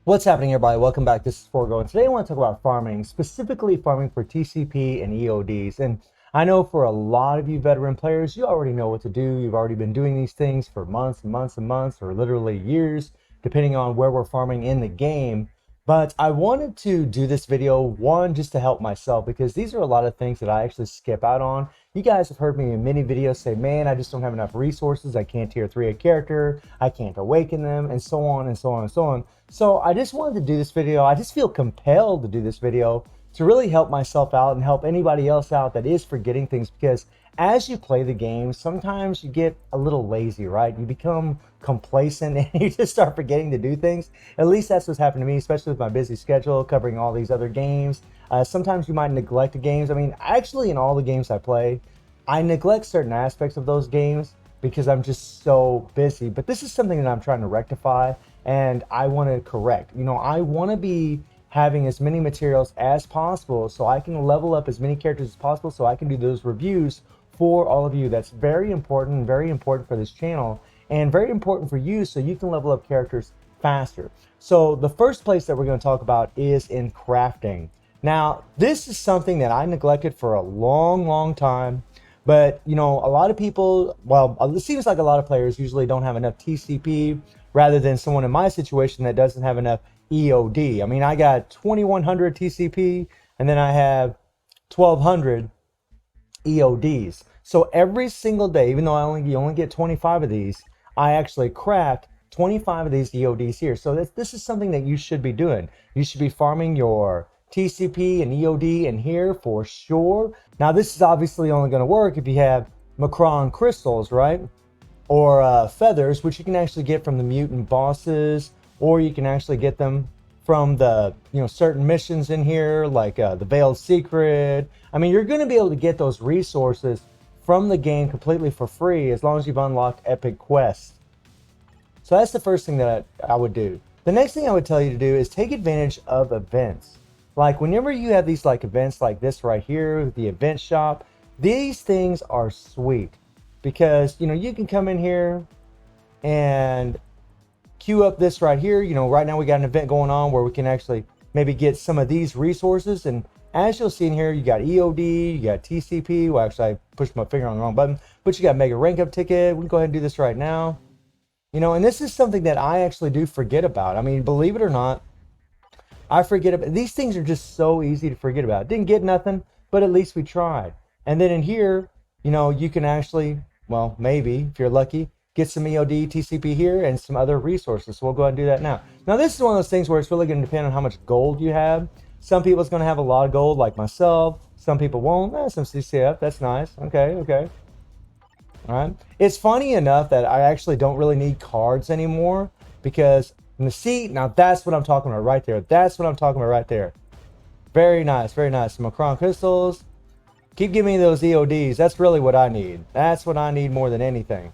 What's happening, everybody? Welcome back. This is Forgo, and today I want to talk about farming, specifically farming for TCP and EODs. And I know for a lot of you veteran players, you already know what to do. You've already been doing these things for months and months and months, or literally years, depending on where we're farming in the game. But I wanted to do this video, one, just to help myself, because these are a lot of things that I actually skip out on. You guys have heard me in many videos say, man, I just don't have enough resources. I can't tier 3 a character. I can't awaken them, and so on and so on and so on. So I just wanted to do this video. I just feel compelled to do this video to really help myself out and help anybody else out that is forgetting things, because as you play the game, sometimes you get a little lazy, right? You become complacent and you just start forgetting to do things. At least that's what's happened to me, especially with my busy schedule covering all these other games. Sometimes you might neglect the games. I mean, actually in all the games I play, I neglect certain aspects of those games because I'm just so busy. But this is something that I'm trying to rectify and I want to correct. I want to be having as many materials as possible so I can level up as many characters as possible so I can do those reviews for all of you. That's very important for this channel, and very important for you so you can level up characters faster. So the first place that we're going to talk about is in crafting. Now, this is something that I neglected for a long time, but a lot of people, well, it seems like a lot of players usually don't have enough TCP rather than someone in my situation that doesn't have enough EOD. I mean, I got 2100 TCP and then I have 1200 EODs. So every single day, even though you only get 25 of these, I actually craft 25 of these EODs here. So this is something that you should be doing. You should be farming your TCP and EOD in here for sure. Now, this is obviously only going to work if you have Macron crystals, right? Or feathers, which you can actually get from the mutant bosses, or you can actually get them from the certain missions in here, like the Veiled Secret. I mean, you're going to be able to get those resources from the game completely for free as long as you've unlocked epic quests. So that's the first thing that I would do. The next thing I would tell you to do is take advantage of events. Like whenever you have these events like this right here, the event shop, these things are sweet because you can come in here and queue up this right here. Right now we got an event going on where we can actually maybe get some of these resources, and as you'll see in here, you got EOD, you got TCP. Well, actually I pushed my finger on the wrong button, but you got mega rank up ticket. We can go ahead and do this right now. And this is something that I actually do forget about. I mean, believe it or not, I forget about these things. Are just so easy to forget about. Didn't get nothing, but at least we tried. And then in here, you can actually, well, maybe if you're lucky, get some EOD, TCP here, and some other resources. So we'll go ahead and do that now. Now, this is one of those things where it's really going to depend on how much gold you have. Some people's going to have a lot of gold, like myself. Some people won't. Some CCF. That's nice. Okay. All right. It's funny enough that I actually don't really need cards anymore because now that's what I'm talking about right there. That's what I'm talking about right there. Very nice. Some Macron crystals. Keep giving me those EODs. That's really what I need. That's what I need more than anything.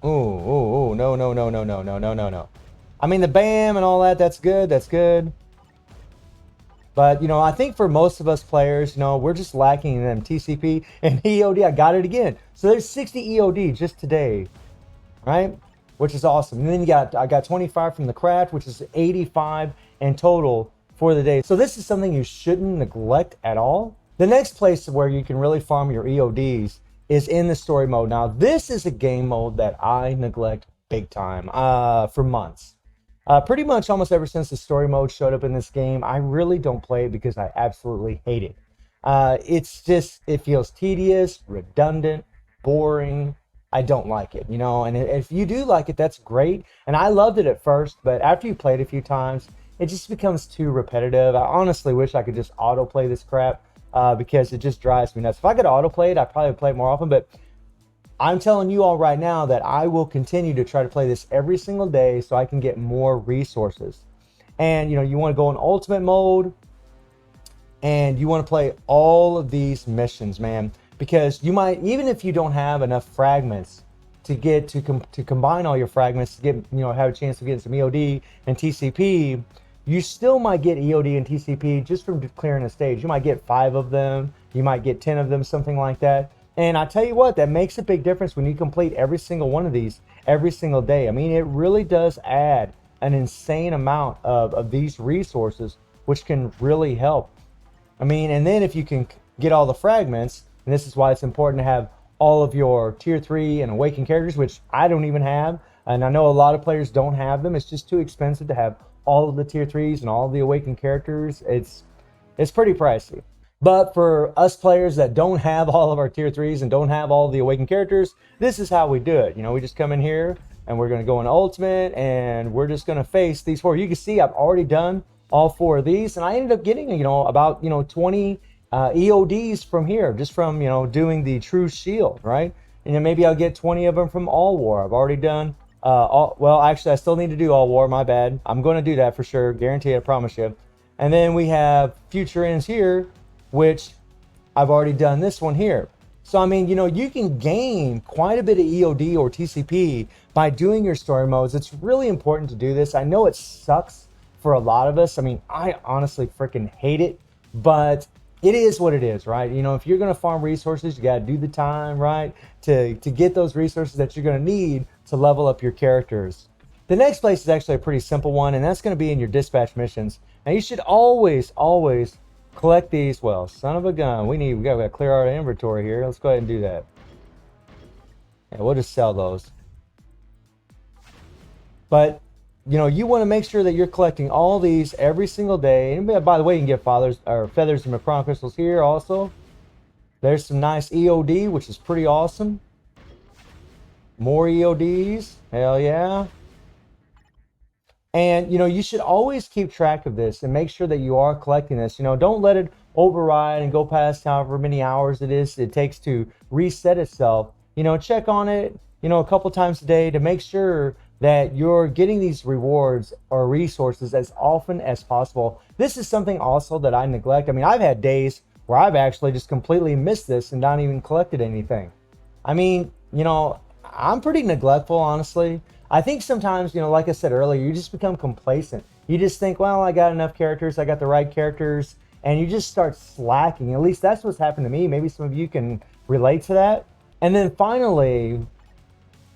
Ooh, no. I mean, the BAM and all that, that's good. But, I think for most of us players, we're just lacking in them TCP and EOD. I got it again. So there's 60 EOD just today, right? Which is awesome. And then I got 25 from the craft, which is 85 in total for the day. So this is something you shouldn't neglect at all. The next place where you can really farm your EODs is in the story mode. Now, this is a game mode that I neglect big time for months. Pretty much almost ever since the story mode showed up in this game, I really don't play it because I absolutely hate it. It feels tedious, redundant, boring. I don't like it, and if you do like it, that's great. And I loved it at first, but after you play it a few times, it just becomes too repetitive. I honestly wish I could just autoplay this crap because it just drives me nuts. If I could autoplay it, I'd probably play it more often, but I'm telling you all right now that I will continue to try to play this every single day so I can get more resources. And, you want to go in ultimate mode and you want to play all of these missions, man, because you might, even if you don't have enough fragments to get to combine all your fragments to get, have a chance to get some EOD and TCP, you still might get EOD and TCP just from clearing a stage. You might get 5 of them, you might get 10 of them, something like that. And I tell you what, that makes a big difference when you complete every single one of these every single day. I mean, it really does add an insane amount of these resources, which can really help. I mean, and then if you can get all the fragments, and this is why it's important to have all of your tier 3 and awakened characters, which I don't even have, and I know a lot of players don't have them. It's just too expensive to have all of the tier 3s and all of the awakened characters. It's pretty pricey. But for us players that don't have all of our tier 3s and don't have all the awakened characters, this is how we do it. You know, we just come in here and we're going to go in ultimate and we're just going to face these 4. You can see I've already done all 4 of these, and I ended up getting, you know, about, you know, 20 EODs from here, just from, you know, doing the true shield, right? And then maybe I'll get 20 of them from all war. I've already done well, actually I still need to do all war, my bad. I'm going to do that for sure, guarantee, I promise you. And then we have future ends here, which I've already done this one here. So, I mean, you know, you can gain quite a bit of EOD or TCP by doing your story modes. It's really important to do this. I know it sucks for a lot of us. I mean, I honestly freaking hate it, but it is what it is, right? You know, if you're going to farm resources, you got to do the time, right? To get those resources that you're going to need to level up your characters. The next place is actually a pretty simple one, and that's going to be in your dispatch missions. Now, you should always collect these. Well, son of a gun, we got to clear our inventory here. Let's go ahead and do that. Yeah, we'll just sell those. But you know, you want to make sure that you're collecting all these every single day. And by the way, you can get feathers and macron crystals here also. There's some nice EOD, which is pretty awesome. More EODs, hell yeah. And you know, you should always keep track of this and make sure that you are collecting this. You know, don't let it override and go past however many hours it takes to reset itself. You know, check on it, you know, a couple times a day to make sure that you're getting these rewards or resources as often as possible. This is something also that I neglect. I mean, I've had days where I've actually just completely missed this and not even collected anything. I mean, you know, I'm pretty neglectful, honestly. I think sometimes, you know, like I said earlier, you just become complacent. You just think, well, I got enough characters, I got the right characters, and you just start slacking. At least that's what's happened to me. Maybe some of you can relate to that. And then finally,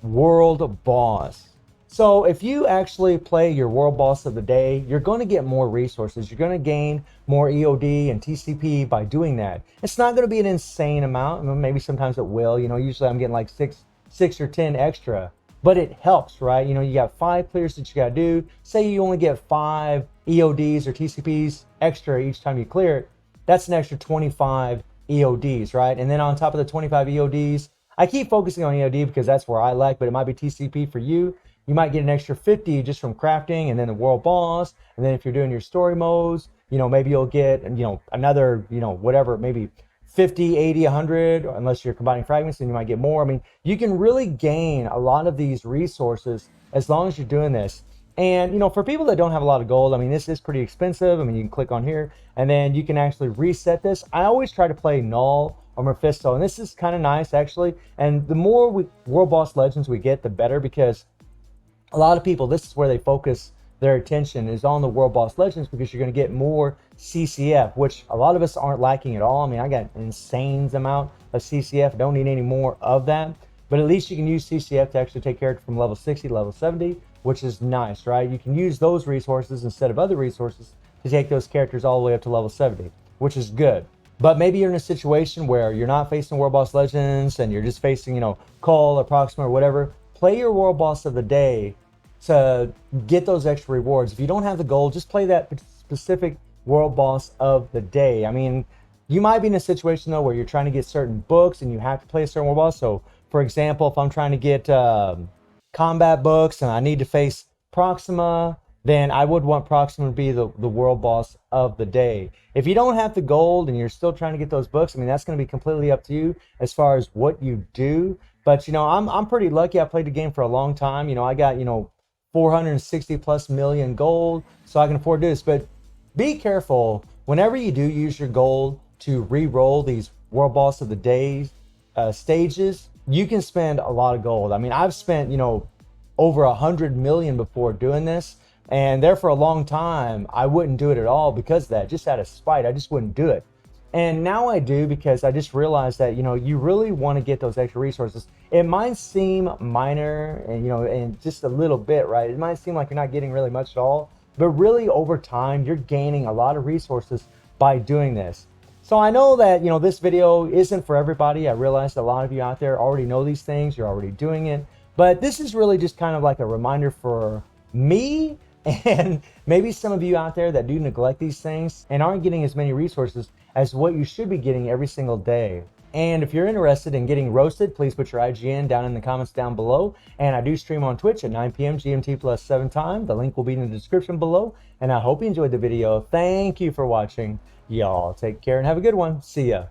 world boss. So if you actually play your world boss of the day, you're going to get more resources. You're going to gain more EOD and TCP by doing that. It's not going to be an insane amount. Maybe sometimes it will. You know, usually I'm getting like six or 10 extra, but it helps, right? You know, you got 5 clears that you got to do. Say you only get 5 EODs or TCPs extra each time you clear it. That's an extra 25 EODs, right? And then on top of the 25 EODs, I keep focusing on EOD because that's where I like, but it might be TCP for you. You might get an extra 50 just from crafting and then the world boss. And then if you're doing your story modes, you know, maybe you'll get, you know, another, you know, whatever, maybe 50, 80, 100, unless you're combining fragments, then you might get more. I mean, you can really gain a lot of these resources as long as you're doing this. And, you know, for people that don't have a lot of gold, I mean, this is pretty expensive. I mean, you can click on here and then you can actually reset this. I always try to play Null or Mephisto, and this is kind of nice, actually. And the more World Boss Legends we get, the better, because a lot of people, this is where they focus their attention, is on the World Boss Legends, because you're going to get more CCF, which a lot of us aren't lacking at all. I mean, I got an insane amount of CCF. Don't need any more of that. But at least you can use CCF to actually take character from level 60 to level 70, which is nice, right? You can use those resources instead of other resources to take those characters all the way up to level 70, which is good. But maybe you're in a situation where you're not facing World Boss Legends and you're just facing, you know, Call or Proxima or whatever. Play your World Boss of the day to get those extra rewards. If you don't have the gold, just play that specific World Boss of the day. I mean, you might be in a situation, though, where you're trying to get certain books and you have to play a certain World Boss. So, for example, if I'm trying to get combat books and I need to face Proxima, then I would want Proxima to be the World Boss of the day. If you don't have the gold and you're still trying to get those books, I mean, that's going to be completely up to you as far as what you do. But, you know, I'm pretty lucky. I played the game for a long time. You know, I got, you know, 460 plus million gold, so I can afford to do this. But be careful whenever you do use your gold to re-roll these World Boss of the Day stages. You can spend a lot of gold. I mean, I've spent, you know, over 100 million before doing this, and there for a long time I wouldn't do it at all because of that. Just out of spite, I just wouldn't do it. And now I do, because I just realized that, you really want to get those extra resources. It might seem minor and, and just a little bit, right? It might seem like you're not getting really much at all, but really over time, you're gaining a lot of resources by doing this. So I know that, this video isn't for everybody. I realize a lot of you out there already know these things. You're already doing it. But this is really just kind of like a reminder for me and maybe some of you out there that do neglect these things and aren't getting as many resources as what you should be getting every single day. And if you're interested in getting roasted, please put your IGN down in the comments down below. And I do stream on Twitch at 9 p.m. GMT plus 7 time. The link will be in the description below. And I hope you enjoyed the video. Thank you for watching. Y'all take care and have a good one. See ya.